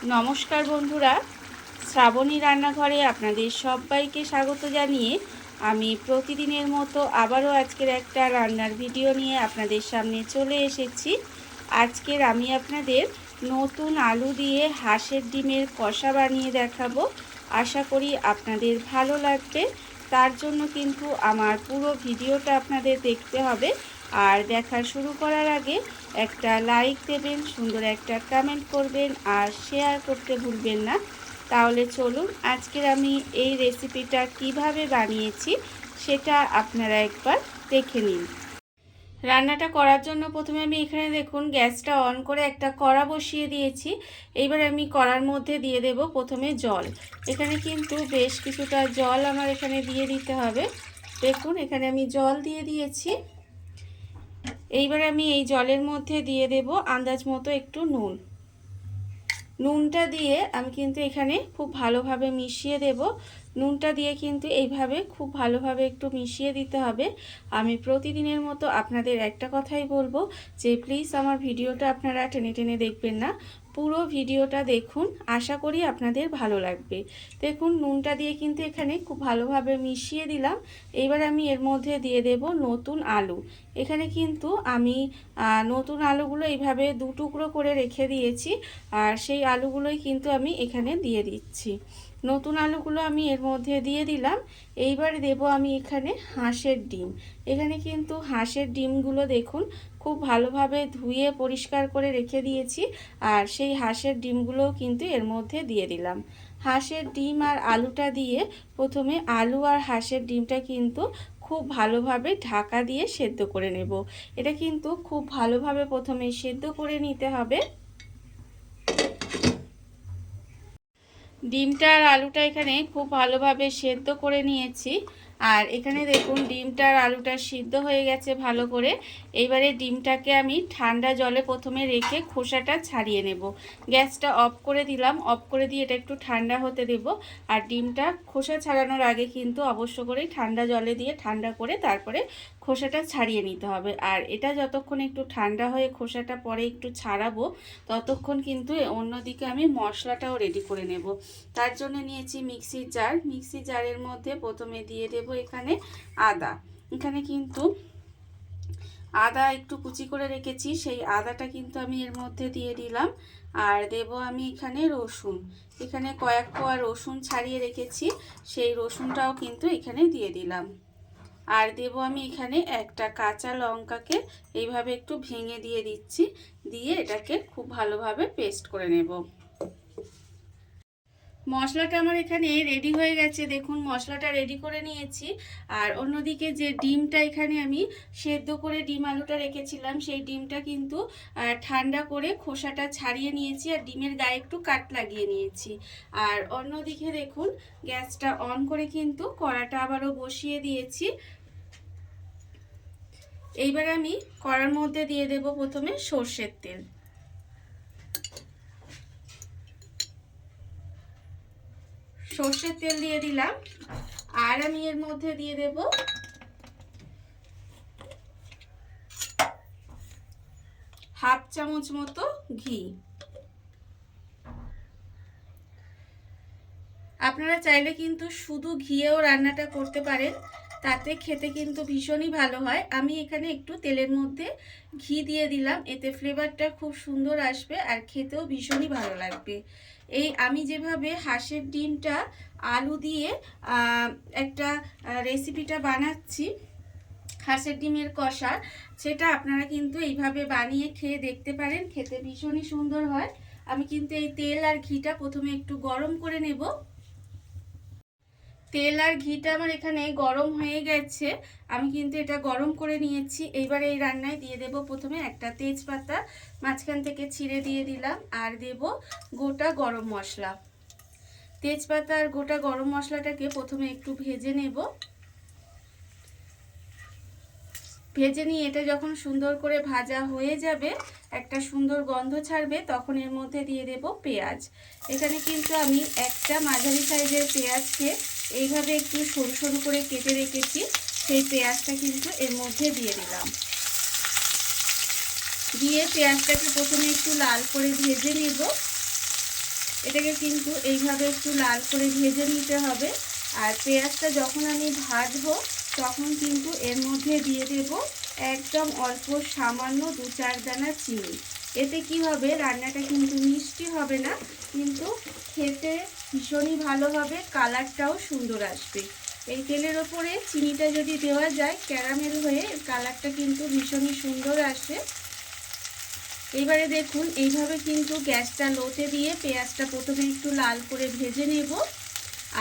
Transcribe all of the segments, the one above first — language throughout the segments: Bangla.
নমস্কার বন্ধুরা, শ্রাবণী রান্নাঘরে আপনাদের সবাইকে স্বাগত জানিয়ে আমি প্রতিদিনের মতো আবারও আজকের একটা রান্নার ভিডিও নিয়ে আপনাদের সামনে চলে এসেছি। আজকের আমি আপনাদের নতুন আলু দিয়ে হাঁসের ডিমের কষা বানিয়ে দেখাবো। আশা করি আপনাদের ভালো লাগবে। তার জন্য কিন্তু আমার পুরো ভিডিওটা আপনাদের দেখতে হবে। আর দেখা শুরু করার আগে একটা লাইক দেবেন, সুন্দর একটা কমেন্ট করবেন আর শেয়ার করতে ভুলবেন না। তাহলে চলুন আজকের আমি এই রেসিপিটা কিভাবে বানিয়েছি সেটা আপনারা একবার দেখে নিন। রান্নাটা করার জন্য প্রথমে আমি এখানে দেখুন গ্যাসটা অন করে একটা কড়া বসিয়ে দিয়েছি। এইবার আমি কড়ার মধ্যে দিয়ে দেব প্রথমে জল। এখানে কিন্তু বেশ কিছুটা জল আমার এখানে দিয়ে দিতে হবে। দেখুন এখানে আমি জল দিয়ে দিয়েছি। এইবার আমি এই জলের মধ্যে দিয়ে দেব আন্দাজ মতো একটু নুন। নুনটা দিয়ে আমি কিন্তু এখানে খুব ভালোভাবে মিশিয়ে দেব। নুনটা দিয়ে কিন্তু এইভাবে খুব ভালোভাবে একটু মিশিয়ে দিতে হবে। আমি প্রতিদিনের মতো আপনাদের একটা কথাই বলবো যে প্লিজ আমার ভিডিওটা আপনারা টেনে টেনে দেখবেন না, পুরো ভিডিওটা দেখুন, আশা করি আপনাদের ভালো লাগবে। দেখুন নুনটা দিয়ে কিন্তু এখানে খুব ভালোভাবে মিশিয়ে দিলাম। এইবার আমি এর মধ্যে দিয়ে দেব নতুন আলু। এখানে কিন্তু আমি নতুন আলুগুলো এইভাবে দু টুকরো করে রেখে দিয়েছি, আর সেই আলুগুলোই কিন্তু আমি এখানে দিয়ে দিচ্ছি। নতুন আলুগুলো আমি এর মধ্যে দিয়ে দিলাম। এইবার দেব আমি এখানে হাঁসের ডিম। এখানে কিন্তু হাঁসের ডিমগুলো দেখুন খুব ভালোভাবে ধুয়ে পরিষ্কার করে রেখে দিয়েছি, আর সেই হাঁসের ডিমগুলোও কিন্তু এর মধ্যে দিয়ে দিলাম। হাঁসের ডিম আর আলুটা দিয়ে প্রথমে আলু আর হাঁসের ডিমটা কিন্তু খুব ভালোভাবে ঢাকা দিয়ে সেদ্ধ করে নেব। এটা কিন্তু খুব ভালোভাবে প্রথমে সেদ্ধ করে নিতে হবে। ডিমটা আর আলুটা এখানে খুব ভালোভাবে সেদ্ধ করে নিয়েছি, আর এখানে দেখুন ডিমটা আর আলুটা সিদ্ধ হয়ে গেছে ভালো করে। এইবারে ডিমটাকে আমি ঠান্ডা জলে প্রথমে রেখে খোসাটা ছাড়িয়ে নেব। গ্যাসটা অফ করে দিলাম, অফ করে দিয়ে এটা একটু ঠান্ডা হতে দেব। আর ডিমটা খোসা ছাড়ানোর আগে কিন্তু অবশ্য করেই ঠান্ডা জলে দিয়ে ঠান্ডা করে তারপরে খোসাটা ছাড়িয়ে নিতে হবে। আর এটা যতক্ষণ একটু ঠান্ডা হয়ে খোসাটা পরে একটু ছাড়াবো, ততক্ষণ কিন্তু অন্যদিকে আমি মশলাটাও রেডি করে নেব। তার জন্য নিয়েছি মিক্সির জার। মিক্সির জারের মধ্যে প্রথমে দিয়ে দেব এখানে আদা। এখানে কিন্তু আদা একটু কুচি করে রেখেছি, সেই আদাটা কিন্তু আমি এর মধ্যে দিয়ে দিলাম। আর দেব আমি এখানে রসুন। এখানে কয়েক কোয়া রসুন ছাড়িয়ে রেখেছি, সেই রসুনটাও কিন্তু এখানে দিয়ে দিলাম। আর দেব আমি এখানে একটা কাঁচা লঙ্কাকে এইভাবে একটু ভেঙে দিয়ে দিচ্ছি, দিয়ে এটাকে খুব ভালোভাবে পেস্ট করে নেব। মশলাটা আমার এখানে রেডি হয়ে গেছে, দেখুন মশলাটা রেডি করে নিয়েছি। আর অন্যদিকে যে ডিমটা এখানে আমি সেদ্ধ করে ডিম আলুটা রেখেছিলাম, সেই ডিমটা কিন্তু ঠান্ডা করে খোসাটা ছাড়িয়ে নিয়েছি, আর ডিমের গায়ে একটু কাট লাগিয়ে নিয়েছি। আর অন্যদিকে দেখুন গ্যাসটা অন করে কিন্তু কড়াটা আবারও বসিয়ে দিয়েছি। এইবার আমি কড়ার মধ্যে দিয়ে দেব প্রথমে সর্ষের তেল। সর্ষের তেল দিয়ে দিলাম। আর আমি এর মধ্যে দিয়ে দেব হাফ চামচ মতো ঘি। আপনারা চাইলে কিন্তু শুধু ঘিয়েও রান্নাটা করতে পারেন, তাতে খেতে কিন্তু ভীষণই ভালো হয়। আমি এখানে একটু তেলের মধ্যে ঘি দিয়ে দিলাম, এতে ফ্লেভারটা খুব সুন্দর আসবে আর খেতেও ভীষণই ভালো লাগবে। এই আমি যেভাবে হাঁসের ডিমটা আলু দিয়ে একটা রেসিপিটা বানাচ্ছি, হাঁসের ডিমের কষা, সেটা আপনারা কিন্তু এইভাবে বানিয়ে খেয়ে দেখতে পারেন, খেতে ভীষণই সুন্দর হয়। আমি কিন্তু এই তেল আর ঘিটা প্রথমে একটু গরম করে নেব। তেল আর ঘিটা আমার এখানে গরম হয়ে গেছে, আমি কিন্তু এটা গরম করে নিয়েছি। এইবার এই রান্নায় দিয়ে দেব প্রথমে একটা তেজপাতা মাঝখান থেকে ছিঁড়ে দিয়ে দিলাম, আর দেব গোটা গরম মশলা। তেজপাতা আর গোটা গরম মশলাটাকে প্রথমে একটু ভেজে নেব। ভেজে নিয়ে এটা যখন সুন্দর করে ভাজা হয়ে যাবে, একটা সুন্দর গন্ধ ছাড়বে, তখন এর মধ্যে দিয়ে দেব পেঁয়াজ। এখানে কিন্তু আমি একটা মাঝারি সাইজের পেঁয়াজকে এইভাবে একটু সরু সরু করে কেটে রেখেছি, সেই পেঁয়াজটা কিন্তু এর মধ্যে দিয়ে দিলাম। দিয়ে পেঁয়াজটাকে প্রথমে একটু লাল করে ভেজে নেব। এটাকে কিন্তু এইভাবে একটু লাল করে ভেজে নিতে হবে। আর পেঁয়াজটা যখন আমি ভাজবো তখন কিন্তু এর মধ্যে দিয়ে দেব একদম অল্প সামান্য 2-4 দানা চিনি। এতে কি হবে, রান্নাটা কিন্তু মিষ্টি হবে না, কিন্তু খেতে ভীষণই ভালো হবে, কালারটাও সুন্দর আসবে। এই তেলের ওপরে চিনিটা যদি দেওয়া যায় ক্যারামেল হয়ে কালারটা কিন্তু ভীষণই সুন্দর আসে। এবারে দেখুন এইভাবে কিন্তু গ্যাসটা লোতে দিয়ে পেঁয়াজটা প্রথমে একটু লাল করে ভেজে নেব।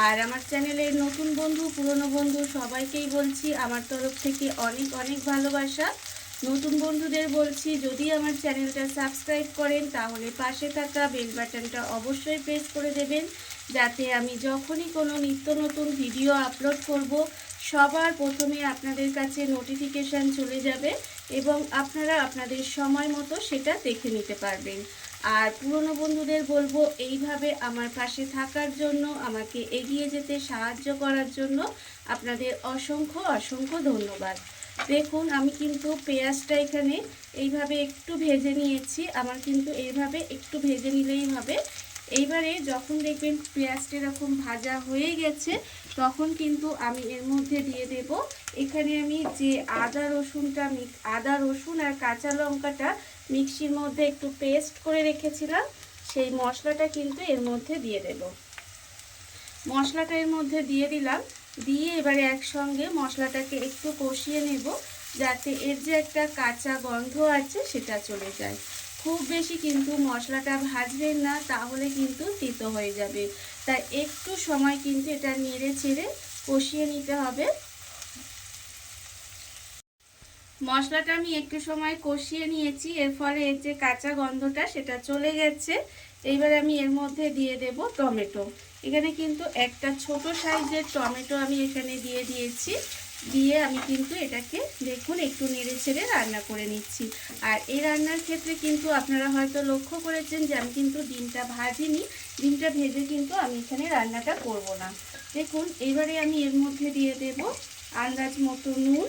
আর আমার চ্যানেলের নতুন বন্ধু পুরনো বন্ধু সবাইকেই বলছি আমার তরফ থেকে অনেক অনেক ভালোবাসা। নতুন বন্ধুদের বলছি যদি আমার চ্যানেলটা সাবস্ক্রাইব করেন তাহলে পাশে থাকা বেল বাটনটা অবশ্যই প্রেস করে দেবেন, যাতে আমি যখনই কোনো নিত্য নতুন ভিডিও আপলোড করব সবার প্রথমে আপনাদের কাছে নোটিফিকেশান চলে যাবে এবং আপনারা আপনাদের সময় মতো সেটা দেখে নিতে পারবেন। আর পুরনো বন্ধুদের বলবো এইভাবে আমার পাশে থাকার জন্য, আমাকে এগিয়ে যেতে সাহায্য করার জন্য আপনাদের অসংখ্য অসংখ্য ধন্যবাদ। দেখুন আমি কিন্তু পেঁয়াজটা এখানে এইভাবে একটু ভেজে নিয়েছি, আমার কিন্তু এইভাবে একটু ভেজে নিলেই হবে। এইবারে যখন দেখবেন পেঁয়াজটা এরকম ভাজা হয়ে গেছে তখন কিন্তু আমি এর মধ্যে দিয়ে দেব, এখানে আমি যে আদা রসুন আর কাঁচা লঙ্কাটা মিক্সির মধ্যে একটু পেস্ট করে রেখেছিলাম সেই মশলাটা কিন্তু এর মধ্যে দিয়ে দেব। মশলাটা এর মধ্যে দিয়ে দিলাম, দিয়ে এবারে একসঙ্গে মশলাটাকে একটু কষিয়ে নেব, যাতে এর যে একটা কাঁচা গন্ধ আছে সেটা চলে যায়। খুব বেশি কিন্তু মশলাটা ভাজবেন না, তাহলে কিন্তু তিতো হয়ে যাবে। তাই একটু সময় কিন্তু এটা নেড়ে চেড়ে কষিয়ে নিতে হবে। মশলাটা আমি একটু সময় কষিয়ে নিয়েছি, এর ফলে এর যে কাঁচা গন্ধটা সেটা চলে গেছে। এইবার আমি এর মধ্যে দিয়ে দেব টমেটো। এখানে কিন্তু একটা ছোট সাইজের টমেটো আমি এখানে দিয়ে দিয়েছি, দিয়ে আমি কিন্তু এটাকে দেখুন একটু নেড়ে ছেড়ে রান্না করে নিচ্ছি। আর এই রান্নার ক্ষেত্রে কিন্তু আপনারা হয়তো লক্ষ্য করেছেন যে আমি কিন্তু ডিমটা ভাজিনি, ডিমটা ভেজে কিন্তু আমি এখানে রান্নাটা করব না। দেখুন এবারে আমি এর মধ্যে দিয়ে দেব আন্দাজ মতো নুন।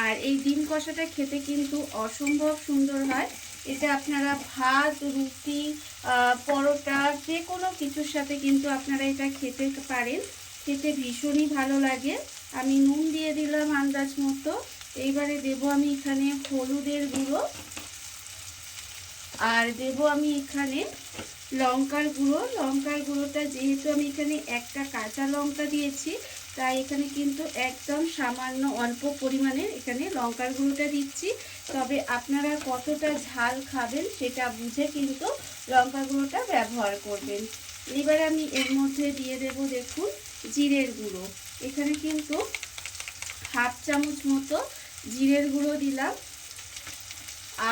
আর এই ডিম কষাটা খেতে কিন্তু অসম্ভব সুন্দর হয়। এটা আপনারা ভাত, রুটি, পরোটা যে কোনো কিছুর সাথে কিন্তু আপনারা এটা খেতে পারেন, খেতে ভীষণই ভালো লাগে। আমি নুন দিয়ে দিলাম আন্দাজ মতো। এইবারে দেব আমি এখানে হলুদের গুঁড়ো, আর দেব আমি এখানে লঙ্কার গুঁড়ো। লঙ্কার গুঁড়োটা যেহেতু আমি এখানে একটা কাঁচা লঙ্কা দিয়েছি, তাই এখানে কিন্তু একদম সামান্য অল্প পরিমাণে এখানে লঙ্কার গুঁড়োটা দিচ্ছি। তবে আপনারা কতটা ঝাল খাবেন সেটা বুঝে কিন্তু লঙ্কার গুঁড়োটা ব্যবহার করবেন। এবারে আমি এর মধ্যে দিয়ে দেব দেখুন জিরের গুঁড়ো। এখানে কিন্তু হাফ চামচ মতো জিরের গুঁড়ো দিলাম।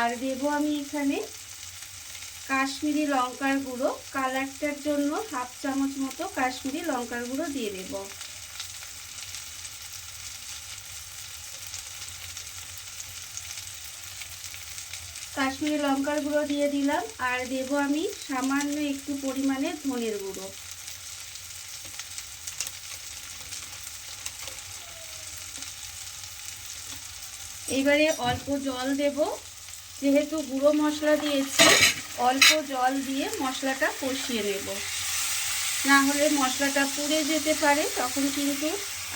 আর দেব আমি এখানে কাশ্মীরি লঙ্কার গুঁড়ো, কালারটার জন্য হাফ চামচ মতো কাশ্মীরি লঙ্কার গুঁড়ো দিয়ে দেব। কাশ্মীরি লঙ্কার গুঁড়ো দিয়ে দিলাম, আর দেব আমি সামান্য একটু পরিমাণে ধনের গুঁড়ো। এবারে অল্প জল দেব, যেহেতু গুঁড়ো মশলা দিয়েছি অল্প জল দিয়ে মশলাটা কষিয়ে নেব, না হলে মশলাটা পুড়ে যেতে পারে, তখন কিন্তু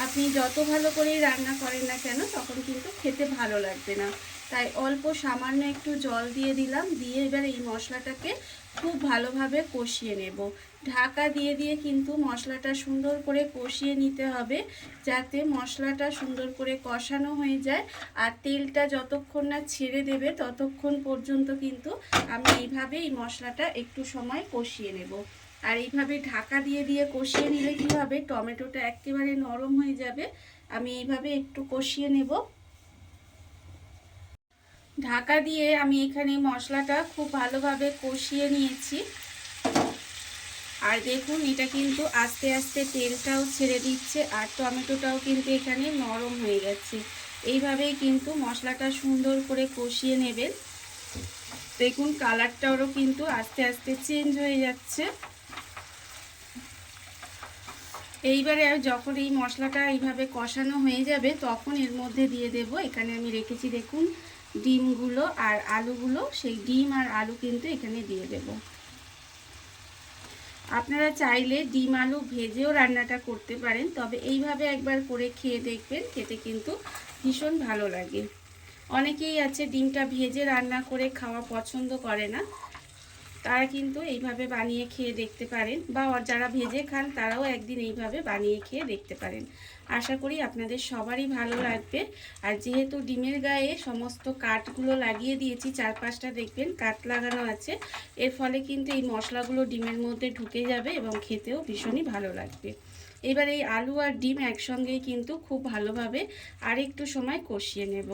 আপনি যত ভালো করেই রান্না করেন না কেন তখন কিন্তু খেতে ভালো লাগবে না। তাই অল্প সামান্য একটু জল দিয়ে দিলাম, দিয়ে এবার এই মশলাটাকে খুব ভালোভাবে কষিয়ে নেব। ঢাকা দিয়ে দিয়ে কিন্তু মশলাটা সুন্দর করে কষিয়ে নিতে হবে, যাতে মশলাটা সুন্দর করে কষানো হয়ে যায়। আর তেলটা যতক্ষণ না ছেড়ে দেবে ততক্ষণ পর্যন্ত কিন্তু আমি এইভাবে এই মশলাটা একটু সময় কষিয়ে নেব। আর এইভাবে ঢাকা দিয়ে দিয়ে কষিয়ে নিলে কি হবে, টমেটোটা একেবারে নরম হয়ে যাবে। আমি এইভাবে একটু কষিয়ে নেব। ঢাকা দিয়ে আমি এখানে মশলাটা খুব ভালোভাবে কষিয়ে নিয়েছি। আর দেখুন এটা কিন্তু আস্তে আস্তে তেলটাও ছেড়ে দিচ্ছে, আর টমেটোটাও কিন্তু এখানে নরম হয়ে গেছে। এইভাবেই কিন্তু মশলাটা সুন্দর করে কষিয়ে নেবেন। দেখুন কালারটাও কিন্তু আস্তে আস্তে চেঞ্জ হয়ে যাচ্ছে। এইবারে যখন এই মশলাটা এইভাবে কষানো হয়ে যাবে তখন এর মধ্যে দিয়ে দেব, এখানে আমি রেখেছি দেখুন ডিমগুলো আর আলুগুলো, সেই ডিম আর আলু কিন্তু এখানে দিয়ে দেব। আপনারা চাইলে ডিম আলু ভেজেও রান্নাটা করতে পারেন, তবে এইভাবে একবার করে খেয়ে দেখবেন, খেতে কিন্তু ভীষণ ভালো লাগে। অনেকেই আছে ডিমটা ভেজে রান্না করে খাওয়া পছন্দ করে না, তারা কিন্তু এইভাবে বানিয়ে খেয়ে দেখতে পারেন, বা যারা ভেজে খান তারাও একদিন এইভাবে বানিয়ে খেয়ে দেখতে পারেন। আশা করি আপনাদের সবারই ভালো লাগবে। আর যেহেতু ডিমের গায়ে সমস্ত কাঠগুলো লাগিয়ে দিয়েছি, 4-5টা দেখবেন কাঠ লাগানো আছে, এর ফলে কিন্তু এই মশলাগুলো ডিমের মধ্যে ঢুকে যাবে এবং খেতেও ভীষণই ভালো লাগবে। এবার এই আলু আর ডিম একসঙ্গেই কিন্তু খুব ভালোভাবে আরেকটু সময় কষিয়ে নেব।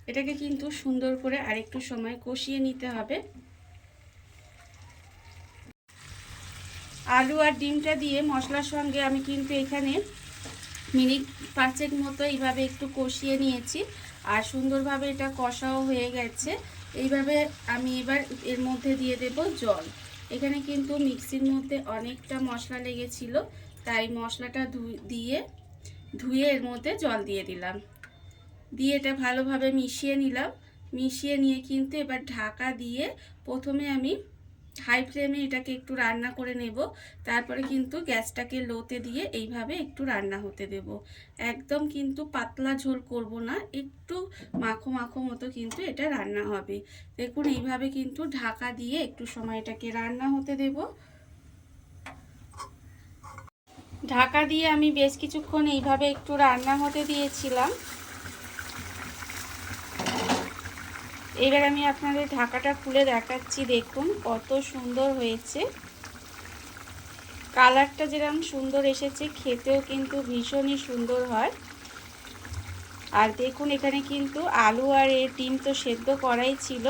এটাকে কিন্তু সুন্দর করে আরেকটু সময় কষিয়ে নিতে হবে। আলু আর ডিমটা দিয়ে মশলার সঙ্গে আমি কিন্তু এখানে মিনিট 5 মতো এইভাবে একটু কষিয়ে নিয়েছি, আর সুন্দরভাবে এটা কষাও হয়ে গেছে। এইভাবে আমি এবার এর মধ্যে দিয়ে দেব জল। এখানে কিন্তু মিক্সির মধ্যে অনেকটা মশলা লেগেছিল, তাই মশলাটা ধুয়ে এর মধ্যে জল দিয়ে দিলাম, দিয়ে এটা ভালোভাবে মিশিয়ে নিলাম। মিশিয়ে নিয়ে কিন্তু এবার ঢাকা দিয়ে প্রথমে আমি হাই ফ্লেমে এটাকে একটু রান্না করে নেব, তারপরে কিন্তু গ্যাসটাকে লোতে দিয়ে এইভাবে একটু রান্না হতে দেব। একদম কিন্তু পাতলা ঝোল করব না, একটু মাখো মাখো মতো কিন্তু এটা রান্না হবে। দেখুন এইভাবে কিন্তু ঢাকা দিয়ে একটু সময় এটাকে রান্না হতে দেব। ঢাকা দিয়ে আমি বেশ কিছুক্ষণ এইভাবে একটু রান্না হতে দিয়েছিলাম। এবার আমি আপনাদের ঢাকাটা খুলে দেখাচ্ছি, দেখুন কত সুন্দর হয়েছে। কালারটা যেরকম সুন্দর এসেছে, খেতেও কিন্তু ভীষণই সুন্দর হয়। আর দেখুন এখানে কিন্তু আলু আর এর ডিম তো সেদ্ধ করাই ছিল,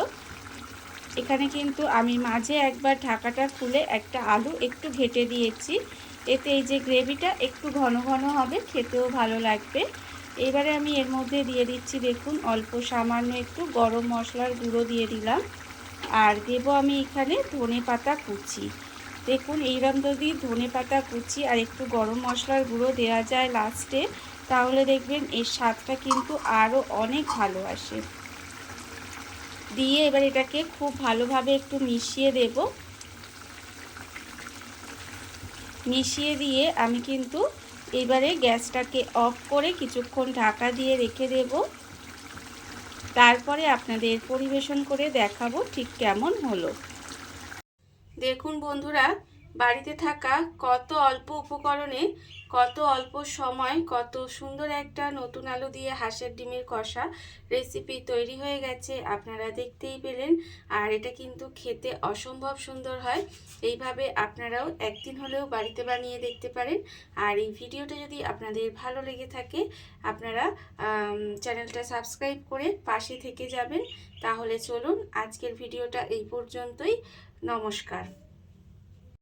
এখানে কিন্তু আমি মাঝে একবার ঢাকাটা খুলে একটা আলু একটু ঘেটে দিয়েছি, এতে এই যে গ্রেভিটা একটু ঘন ঘন হবে, খেতেও ভালো লাগবে। এবারে আমি এর মধ্যে দিয়ে দিচ্ছি, দেখুন অল্প সামান্য একটু গরম মশলার গুঁড়ো দিয়ে দিলাম, আর দেব আমি এখানে ধনেপাতা কুচি। দেখুন এইরকম যদি ধনেপাতা কুচি আর একটু গরম মশলার গুঁড়ো দেওয়া যায় লাস্টে, তাহলে দেখবেন এর স্বাদটা কিন্তু আরও অনেক ভালো আসে। দিয়ে এবার এটাকে খুব ভালোভাবে একটু মিশিয়ে দেব। মিশিয়ে দিয়ে আমি কিন্তু এবারে গ্যাসটাকে অফ করে কিছুক্ষণ ঢাকা দিয়ে রেখে দেব। তারপরে আপনাদের পরিবেশন করে দেখাবো ঠিক কেমন হলো। দেখুন বন্ধুরা, বাড়িতে থাকা কত অল্প উপকরণে কত অল্প সময় কত সুন্দর একটা নতুন আলু দিয়ে হাঁসের ডিমের কষা রেসিপি তৈরি হয়ে গেছে, আপনারা দেখতেই পেলেন। আর এটা কিন্তু খেতে অসম্ভব সুন্দর হয়। এইভাবে আপনারাও একদিন হলেও বাড়িতে বানিয়ে দেখতে পারেন। আর এই ভিডিওটা যদি আপনাদের ভালো লেগে থাকে, আপনারা চ্যানেলটা সাবস্ক্রাইব করে পাশে থেকে যাবেন। তাহলে চলুন আজকের ভিডিওটা এই পর্যন্তই। নমস্কার।